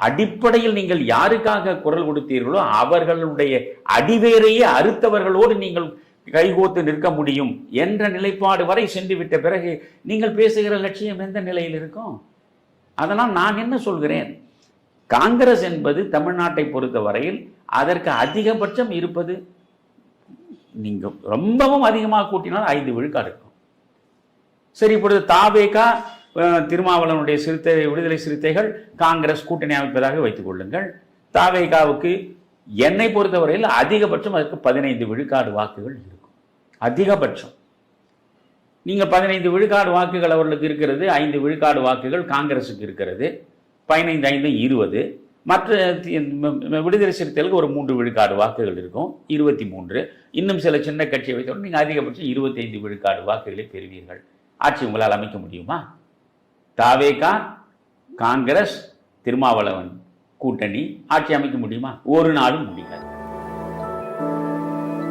அடிப்படையில் நீங்கள் யாருக்காக குரல் கொடுத்தீர்களோ அவர்களுடைய அடிவேரையே அறுத்தவர்களோடு நீங்கள் கைகோத்து நிற்க முடியும் என்ற நிலைப்பாடு வரை சென்று விட்ட பிறகு நீங்கள் பேசுகிற லட்சியம் எந்த நிலையில் இருக்கும்? அதனால் நான் என்ன சொல்கிறேன், காங்கிரஸ் என்பது தமிழ்நாட்டை பொறுத்த வரையில் அதற்கு அதிகபட்சம் இருப்பது, நீங்கள் ரொம்பவும் அதிகமாக கூட்டினால் 5 விழுக்காடு இருக்கும். சரி, இப்பொழுது தாவேகா திருமாவளவனுடைய விடுதலை சிறுத்தைகள் காங்கிரஸ் கூட்டணி அமைப்பதாக வைத்துக் கொள்ளுங்கள். தாவேகாவுக்கு என்னை பொறுத்தவரையில் அதிகபட்சம் அதற்கு 15 விழுக்காடு வாக்குகள் இருக்கும். அதிகபட்சம். நீங்கள் 15 விழுக்காடு வாக்குகள் அவர்களுக்கு இருக்கிறது, 5 விழுக்காடு வாக்குகள் காங்கிரஸுக்கு இருக்கிறது. 15 5 20. மற்ற விடுதலை சிறுத்தைகளுக்கு ஒரு 3 விழுக்காடு வாக்குகள் இருக்கும், 23. இன்னும் சில சின்ன கட்சியை வைத்தோம், நீங்கள் அதிகபட்சம் 25 விழுக்காடு வாக்குகளை பெறுவீர்கள். ஆட்சி உங்களால் அமைக்க முடியுமா? தாவேகா, காங்கிரஸ், திருமாவளவன் கூட்டணி ஆட்சி அமைக்க முடியுமா? ஒரு நாளும் முடியாது.